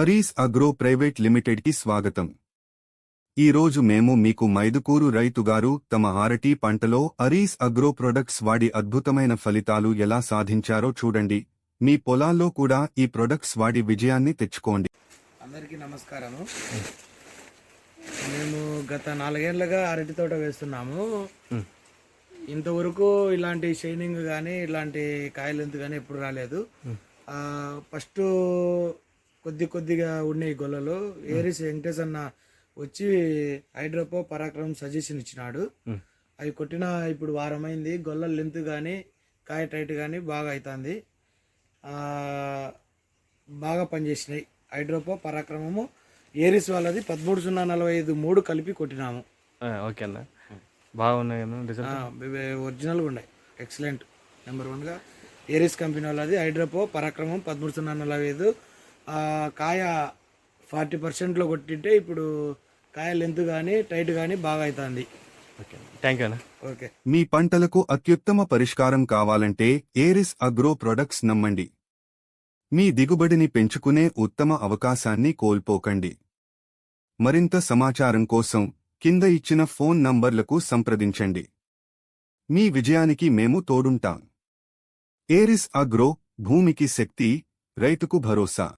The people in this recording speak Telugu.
అరీస్ అగ్రో ప్రైవేట్ లిమిటెడ్ కి స్వాగతం. ఈ రోజు మేము మీకు మైదుకూరు రైతుగారు తమ అరటి పంటలో అరీస్ అగ్రో ప్రొడక్ట్స్ వాడి అద్భుతమైన ఫలితాలు ఎలా సాధించారో చూడండి. మీ పొలాల్లో కూడా ఈ ప్రొడక్ట్స్ వాడి విజయాన్ని తెచ్చుకోండి. అందరికీ నమస్కారము. మేము గత 4 ఏళ్లుగా అరటి తోట వేస్తున్నాము. ఇంతవరకు ఇలాంటి షైనింగ్ కానీ ఇలాంటి కాయలెంతు కానీ ఎప్పుడు రాలేదు. ఫస్ట్ కొద్దిగా ఉన్నాయి గొల్లలు. ఏరిస్ వెంకటేష్ అన్న వచ్చి హైడ్రోపో పరాక్రమం సజెషన్ ఇచ్చినాడు. అవి కొట్టిన ఇప్పుడు వారమైంది. గొల్లల లెంత్ కానీ కాయ టైట్ కానీ బాగా అవుతుంది. బాగా పనిచేసినాయి. హైడ్రోపో పరాక్రమము ఏరిస్ వాళ్ళది 13,045 3 కలిపి కొట్టినాము. ఓకే అన్న, బాగున్నాయి. ఒరిజినల్గా ఉన్నాయి. ఎక్సలెంట్. నెంబర్ 1గా ఏరిస్ కంపెనీ వాళ్ళది హైడ్రోపో పరాక్రమం 13,045. కాయ 40%లో కొట్టింటే ఇప్పుడు కాయ లెంత్ కానీ టైట్ కానీ బాగా అవుతుంది. థ్యాంక్ యూ అన్న. ఓకే. మీ పంటలకు అత్యుత్తమ పరిష్కారం కావాలంటే ఏరిస్ అగ్రో ప్రొడక్ట్స్ నమ్మండి. మీ దిగుబడిని పెంచుకునే ఉత్తమ అవకాశాన్ని కోల్పోకండి. మరింత సమాచారం కోసం కింద ఇచ్చిన ఫోన్ నంబర్లకు సంప్రదించండి. మీ విజయానికి మేము తోడుంటాం. ఏరిస్ అగ్రో, భూమికి శక్తి, రైతుకు భరోసా.